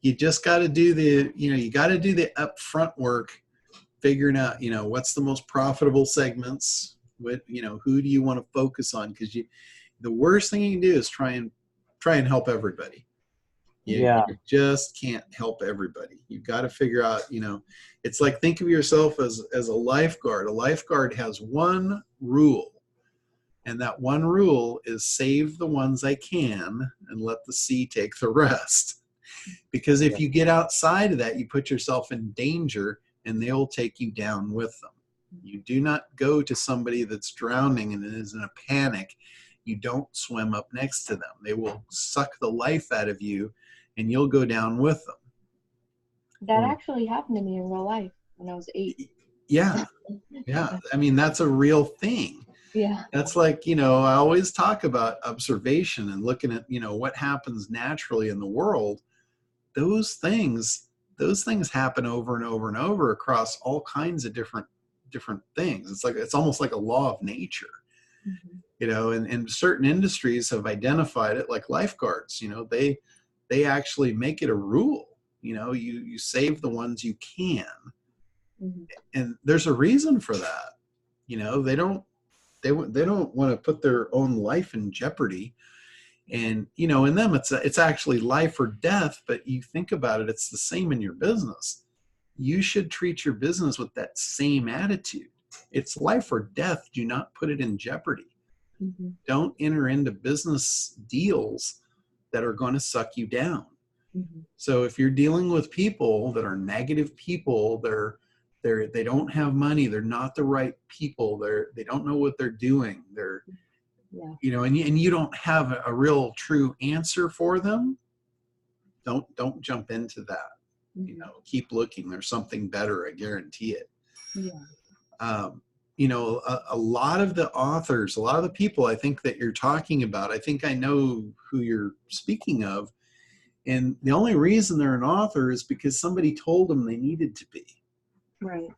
You just got to do the upfront work, figuring out, what's the most profitable segments, who do you want to focus on? Because the worst thing you can do is try and help everybody. You just can't help everybody. You've got to figure out, it's like, think of yourself as a lifeguard. A lifeguard has one rule, and that one rule is save the ones I can and let the sea take the rest. Because if you get outside of that, you put yourself in danger, and they'll take you down with them. You do not go to somebody that's drowning and is in a panic. You don't swim up next to them. They will suck the life out of you, and you'll go down with them. That actually happened to me in real life when I was 8. Yeah. Yeah. I mean, that's a real thing. Yeah. That's like, I always talk about observation and looking at, what happens naturally in the world. Those things happen over and over and over across all kinds of different things. It's almost like a law of nature. Mm-hmm. And certain industries have identified it, like lifeguards. They actually make it a rule. You save the ones you can. Mm-hmm. And there's a reason for that. They don't want to put their own life in jeopardy. And, in them, it's actually life or death, but you think about it, it's the same in your business. You should treat your business with that same attitude. It's life or death. Do not put it in jeopardy. Mm-hmm. Don't enter into business deals that are going to suck you down. Mm-hmm. So if you're dealing with people that are negative people, they don't have money, they're not the right people, they don't know what they're doing, and you don't have a real true answer for them, don't jump into that. Mm-hmm. Keep looking. There's something better, I guarantee it. Yeah. A lot of the authors, a lot of the people I think that you're talking about, I think I know who you're speaking of. And the only reason they're an author is because somebody told them they needed to be. Right.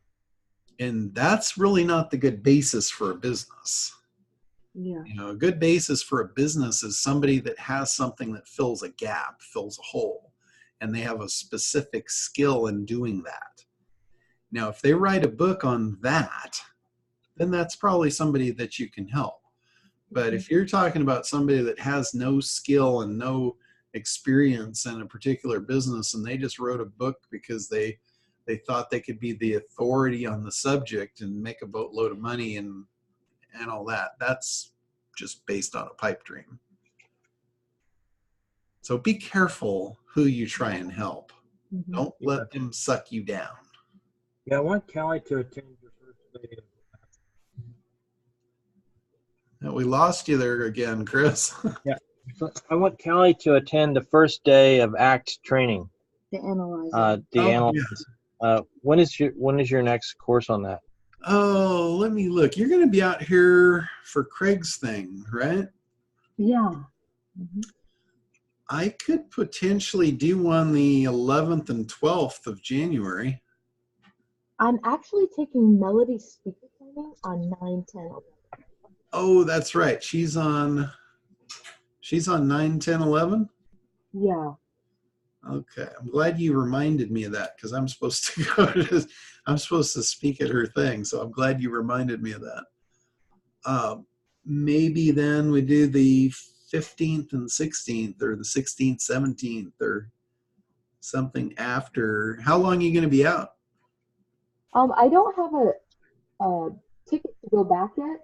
And that's really not the good basis for a business. Yeah. A good basis for a business is somebody that has something that fills a gap, fills a hole, and they have a specific skill in doing that. Now, if they write a book on that, then that's probably somebody that you can help. But if you're talking about somebody that has no skill and no experience in a particular business, and they just wrote a book because they thought they could be the authority on the subject and make a boatload of money and all that, that's just based on a pipe dream. So be careful who you try and help. Mm-hmm. Don't let them suck you down. Yeah, I want Callie to attend your first day of We lost you there again, Chris. Yeah. So I want Callie to attend the first day of ACT training. The analyzer. Analyzer. Yeah. When is your next course on that? Oh, let me look. You're going to be out here for Craig's thing, right? Yeah. Mm-hmm. I could potentially do one the 11th and 12th of January. I'm actually taking Melody's speaker training on 9/10. Oh, that's right. She's on 9, 10, 11. Yeah. Okay. I'm glad you reminded me of that because I'm supposed to I'm supposed to speak at her thing. So I'm glad you reminded me of that. Maybe then we do the 15th and 16th, or the 16th, 17th, or something after. How long are you going to be out? I don't have a ticket to go back yet.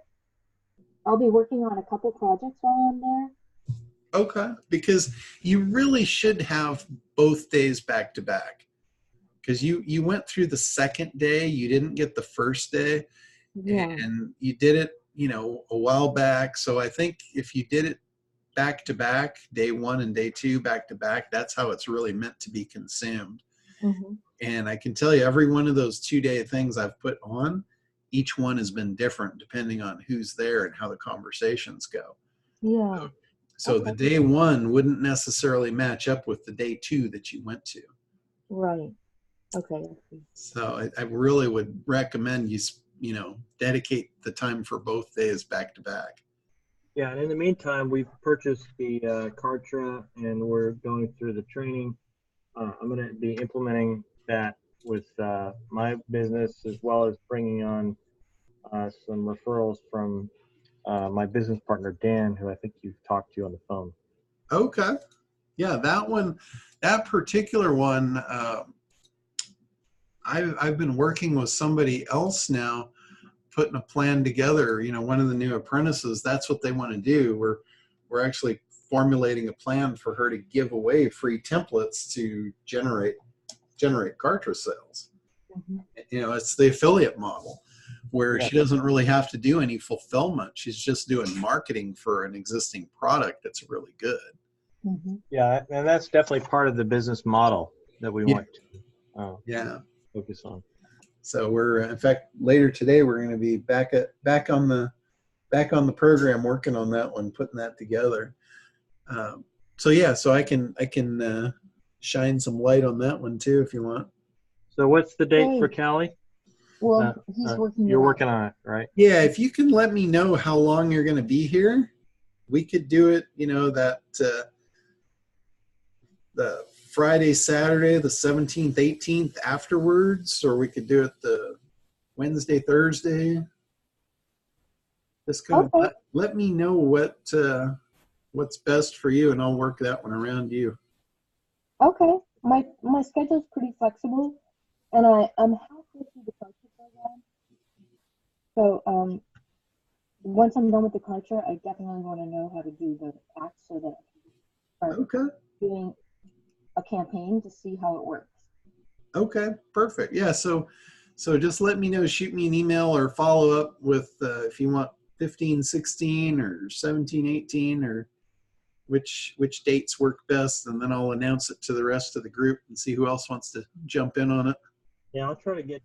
I'll be working on a couple projects while I'm there. Okay, because you really should have both days back to back. Because you went through the second day, you didn't get the first day, Yeah. and you did it, a while back. So I think if you did it back to back, day 1 and day 2 back to back, that's how it's really meant to be consumed. Mm-hmm. And I can tell you, every one of those 2-day things I've put on, each one has been different depending on who's there and how the conversations go. Yeah. So Okay. the day 1 wouldn't necessarily match up with the day 2 that you went to. Right. Okay. So I really would recommend you dedicate the time for both days back to back. Yeah, and in the meantime, we've purchased the Kartra, and we're going through the training. I'm going to be implementing that with my business, as well as bringing on some referrals from my business partner, Dan, who I think you've talked to on the phone. Okay. Yeah, that particular one, I've been working with somebody else now, putting a plan together. One of the new apprentices, that's what they want to do. We're actually formulating a plan for her to give away free templates to generate Kartra sales. Mm-hmm. It's the affiliate model where she doesn't really have to do any fulfillment. She's just doing marketing for an existing product that's really good. Mm-hmm. Yeah, and that's definitely part of the business model that we want to focus on. So we're, in fact, later today we're going to be back on the program, working on that one, putting that together. So I can shine some light on that one too if you want. So what's the date for Callie? Well, he's working. You're working on it, right? Yeah, if you can let me know how long you're going to be here, we could do it. The Friday, Saturday, the 17th, 18th afterwards, or we could do it the Wednesday, Thursday. Just kind of let me know what's best for you, and I'll work that one around you. Okay, my schedule's pretty flexible, and I'm halfway through the Kartra program. So once I'm done with the Kartra, I definitely want to know how to do the acts so that I can start doing a campaign to see how it works. Okay, perfect. Yeah, so just let me know, shoot me an email or follow up with if you want 15, 16 or 17, 18, or which dates work best, and then I'll announce it to the rest of the group and see who else wants to jump in on it. Yeah, I'll try to get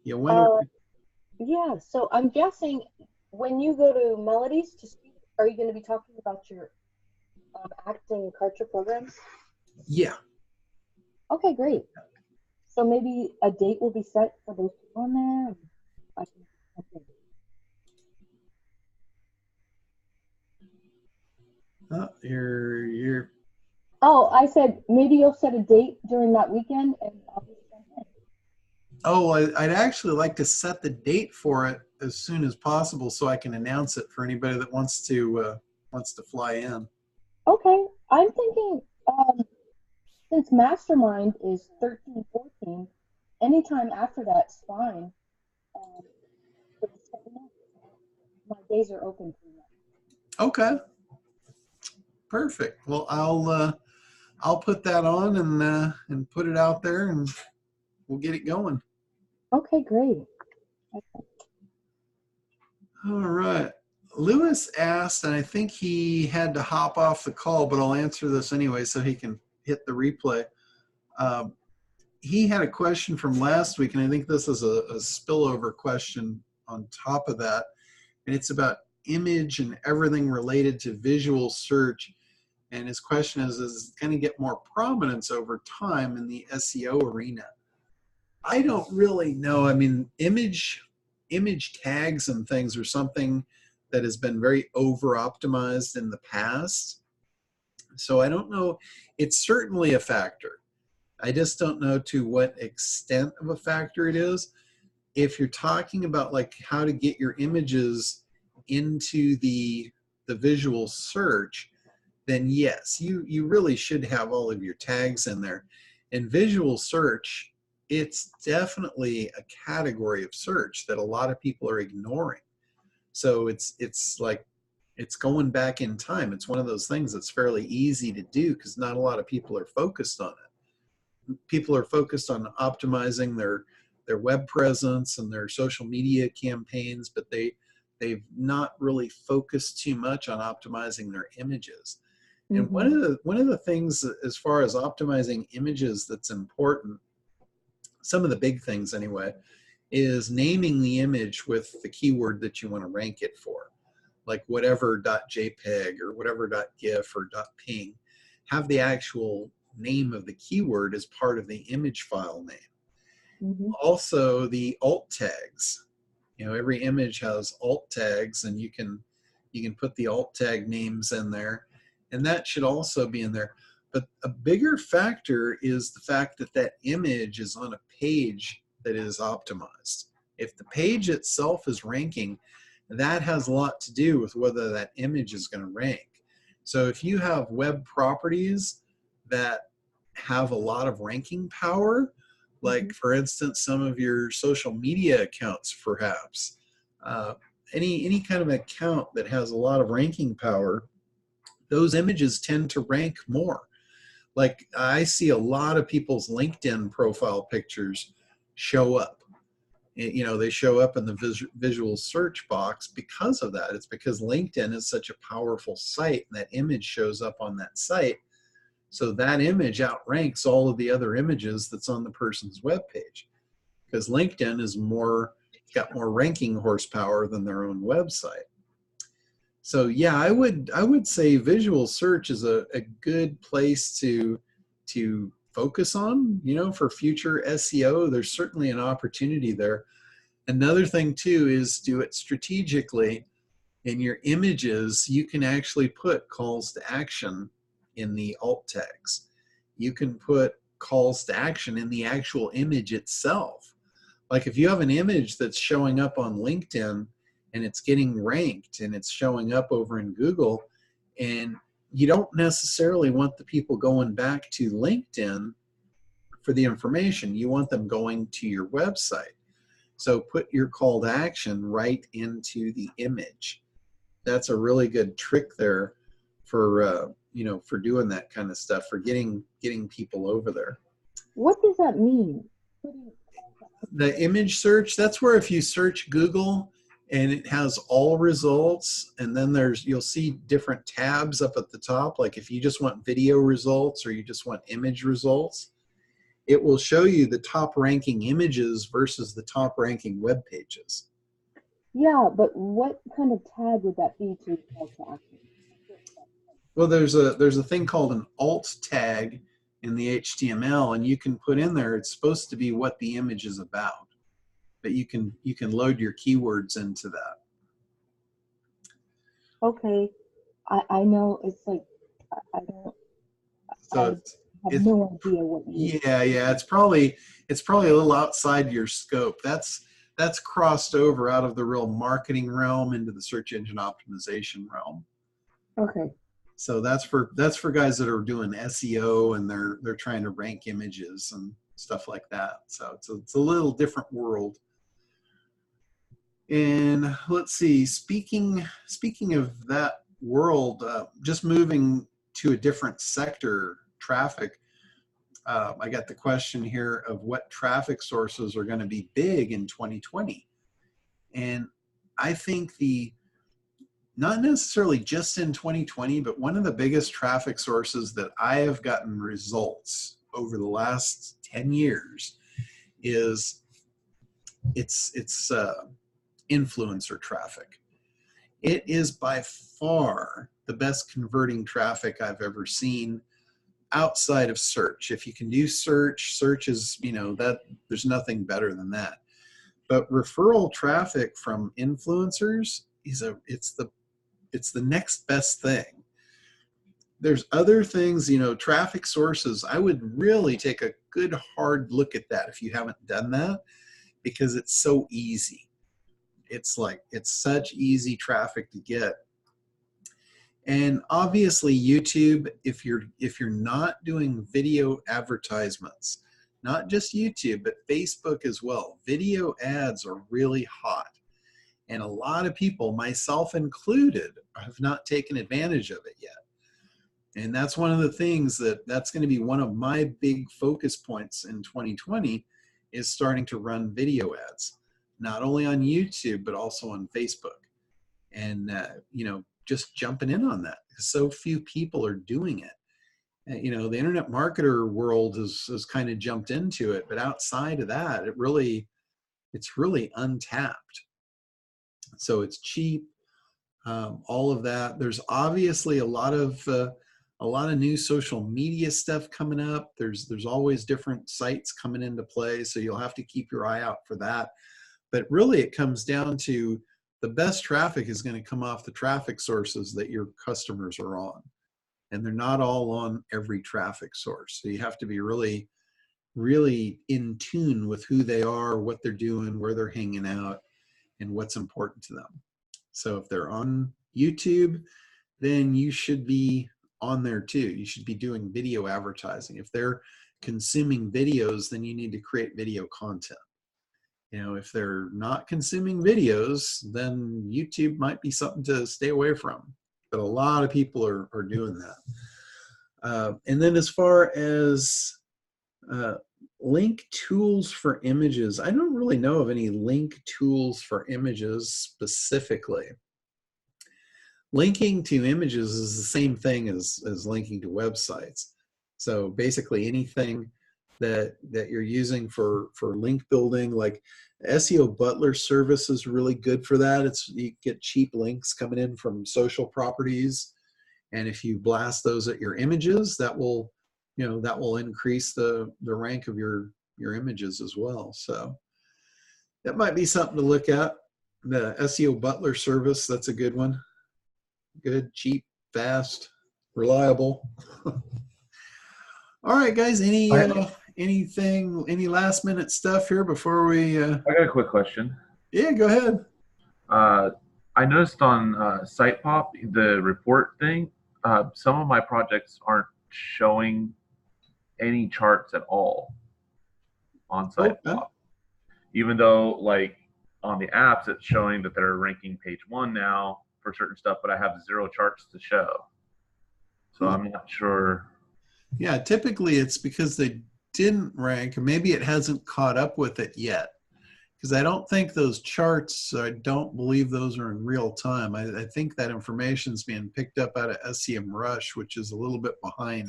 you went over. Yeah, so I'm guessing when you go to Melodies to speak, are you going to be talking about your acting Kartra programs? Yeah. Okay, great. So maybe a date will be set for those people on there. You're. Oh, I said maybe you'll set a date during that weekend, and I'll just jump in. Oh, I'd actually like to set the date for it as soon as possible so I can announce it for anybody that wants to fly in. Okay, I'm thinking since Mastermind is 13, 14, anytime after that's fine. My days are open for that. Okay. Perfect. Well, I'll put that on and put it out there, and we'll get it going. Okay, great. Okay. All right. Lewis asked, and I think he had to hop off the call, but I'll answer this anyway so he can hit the replay. He had a question from last week, and I think this is a spillover question on top of that, and it's about image and everything related to visual search. And his question is it going to get more prominence over time in the SEO arena? I don't really know. I mean, image tags and things are something that has been very over optimized in the past. So I don't know. It's certainly a factor. I just don't know to what extent of a factor it is. If you're talking about like how to get your images into the visual search, then yes, you really should have all of your tags in there. In visual search, it's definitely a category of search that a lot of people are ignoring. So it's like it's going back in time. It's one of those things that's fairly easy to do because not a lot of people are focused on it. People are focused on optimizing their web presence and their social media campaigns, but they've not really focused too much on optimizing their images. And one of the things as far as optimizing images that's important, some of the big things anyway, is naming the image with the keyword that you want to rank it for. Like whatever .jpeg or whatever .gif or .ping, have the actual name of the keyword as part of the image file name. Also the alt tags. You know, every image has alt tags, and you can put the alt tag names in there, and that should also be in there. But a bigger factor is the fact that that image is on a page that is optimized. If the page itself is ranking, that has a lot to do with whether that image is going to rank. So if you have web properties that have a lot of ranking power, like for instance, some of your social media accounts, perhaps, any kind of account that has a lot of ranking power, those images tend to rank more. Like I see a lot of people's LinkedIn profile pictures show up. You know, they show up in the visual search box because of that. It's because LinkedIn is such a powerful site, and that image shows up on that site. So that image outranks all of the other images that's on the person's web page, because LinkedIn is got more ranking horsepower than their own website. So yeah, I would say visual search is a good place to focus on, you know, for future SEO. There's certainly an opportunity there. Another thing too is do it strategically. In your images, you can actually put calls to action in the alt tags. You can put calls to action in the actual image itself. Like if you have an image that's showing up on LinkedIn and it's getting ranked and it's showing up over in Google, and you don't necessarily want the people going back to LinkedIn for the information. You want them going to your website. So put your call to action right into the image. That's a really good trick there for you know, for doing that kind of stuff, for getting people over there. What does that mean? The image search, that's where if you search Google and it has all results, and then you'll see different tabs up at the top. Like if you just want video results or you just want image results, it will show you the top ranking images versus the top ranking web pages. Yeah, but what kind of tag would that be to call to action? Well, there's a thing called an alt tag in the HTML, and you can put in there, it's supposed to be what the image is about, but you can load your keywords into that. Okay, I know it's like I don't. So I have no idea what you mean. Yeah, it's probably a little outside your scope. That's crossed over out of the real marketing realm into the search engine optimization realm. Okay. So that's for guys that are doing SEO and they're trying to rank images and stuff like that. So it's a little different world. And let's see, speaking of that world, just moving to a different sector, traffic. I got the question here of what traffic sources are going to be big in 2020. And I think not necessarily just in 2020, but one of the biggest traffic sources that I have gotten results over the last 10 years is it's influencer traffic. It is by far the best converting traffic I've ever seen outside of search. If you can do search, search is, that there's nothing better than that. But referral traffic from influencers it's the next best thing. There's other things, traffic sources. I would really take a good hard look at that if you haven't done that, because it's so easy. It's such easy traffic to get. And obviously YouTube, if you're not doing video advertisements, not just YouTube, but Facebook as well, video ads are really hot. And a lot of people, myself included, have not taken advantage of it yet. And that's one of the things that's going to be one of my big focus points in 2020, is starting to run video ads, not only on YouTube, but also on Facebook. And, just jumping in on that, because so few people are doing it. The internet marketer world has kind of jumped into it, but outside of that, it's really untapped. So it's cheap, all of that. There's obviously a lot of new social media stuff coming up. There's always different sites coming into play, so you'll have to keep your eye out for that. But really, it comes down to the best traffic is going to come off the traffic sources that your customers are on. And they're not all on every traffic source. So you have to be really, really in tune with who they are, what they're doing, where they're hanging out, and what's important to them. So if they're on YouTube, then you should be on there too. You should be doing video advertising. If they're consuming videos, then you need to create video content. If they're not consuming videos, then YouTube might be something to stay away from. But a lot of people are doing that. And then as far as link tools for images, I don't really know of any link tools for images specifically. Linking to images is the same thing as linking to websites. So basically anything that you're using for link building, like SEO Butler service is really good for that. You get cheap links coming in from social properties, and if you blast those at your images, that will increase the rank of your images as well. So that might be something to look at. The SEO Butler service, that's a good one. Good, cheap, fast, reliable. All right, guys. Any last minute stuff here before we? I got a quick question. Yeah, go ahead. I noticed on SitePop, the report thing, some of my projects aren't showing any charts at all on SitePop. Okay. Even though, like, on the apps, it's showing that they're ranking page 1 now for certain stuff, but I have 0 charts to show. So I'm not sure. Yeah, typically it's because they didn't rank, or maybe it hasn't caught up with it yet. Because I don't think those charts, I don't believe those are in real time. I think that information is being picked up out of SEMrush, which is a little bit behind.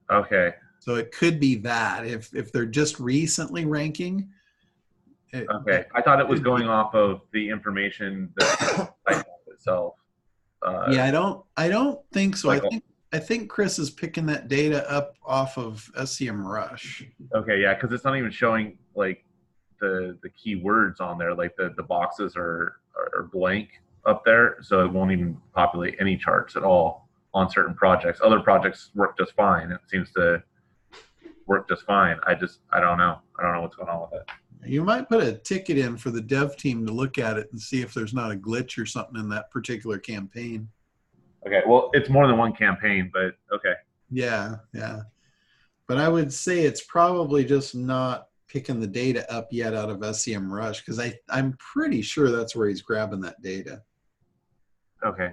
Okay. So it could be that if they're just recently ranking. Okay, I thought it was going off of the information that itself. Yeah, I don't think so. Like, I think Chris is picking that data up off of SEMrush. Okay, yeah, because it's not even showing like the keywords on there. Like the boxes are blank up there, so it won't even populate any charts at all on certain projects. Other projects work just fine. It seems to work just fine. I don't know. I don't know what's going on with it. You might put a ticket in for the dev team to look at it and see if there's not a glitch or something in that particular campaign. Okay, well, it's more than one campaign, but okay. Yeah. But I would say it's probably just not picking the data up yet out of SEMrush, because I'm pretty sure that's where he's grabbing that data. Okay.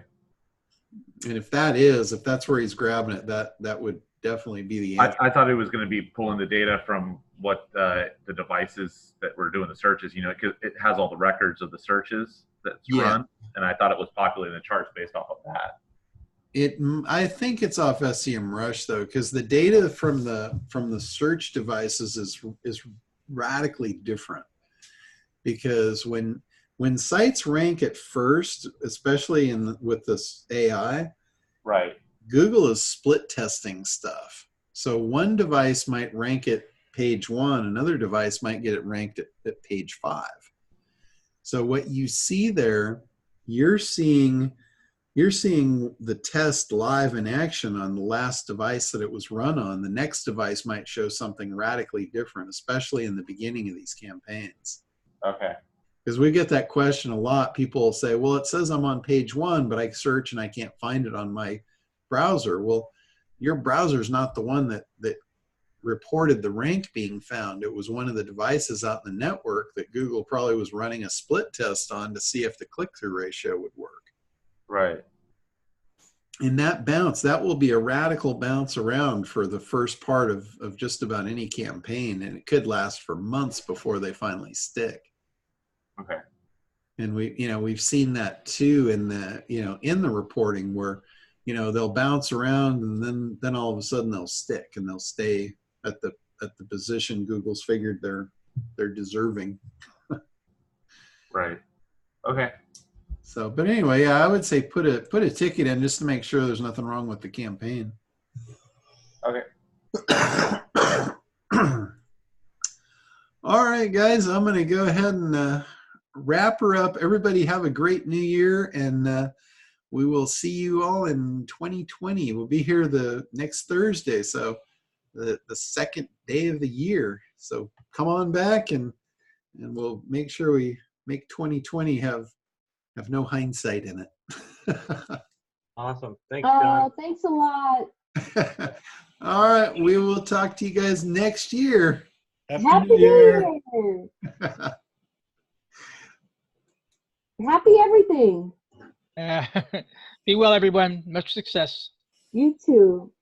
And if that's where he's grabbing it, that would definitely be the answer. I thought it was going to be pulling the data from what the devices that were doing the searches, because it has all the records of the searches that's run, and I thought it was populating the charts based off of that. I think it's off SEMrush though, because the data from the search devices is radically different. Because when when sites rank at first, especially with this AI, Right. Google is split testing stuff. So one device might rank at page 1, another device might get it ranked at page 5. So what you see there, you're seeing the test live in action on the last device that it was run on. The next device might show something radically different, especially in the beginning of these campaigns. Okay. Because we get that question a lot. People will say, well, it says I'm on page 1, but I search and I can't find it on my browser. Well, your browser is not the one that reported the rank being found. It was one of the devices out in the network that Google probably was running a split test on to see if the click-through ratio would work. Right. And that will be a radical bounce around for the first part of just about any campaign, and it could last for months before they finally stick. Okay. And we've seen that too in the reporting where, they'll bounce around and then all of a sudden they'll stick and they'll stay at the position Google's figured they're deserving. Right. Okay. So, but anyway, yeah, I would say put a ticket in just to make sure there's nothing wrong with the campaign. Okay. All right, guys, I'm going to go ahead and wrap her up. Everybody have a great new year, and we will see you all in 2020. We'll be here the next Thursday, so the second day of the year. So come on back, and we'll make sure we make 2020 have no hindsight in it. Awesome. Thanks, John. Thanks a lot. All right, we will talk to you guys next year. Happy New Year. Happy everything. Be well, everyone. Much success. You too.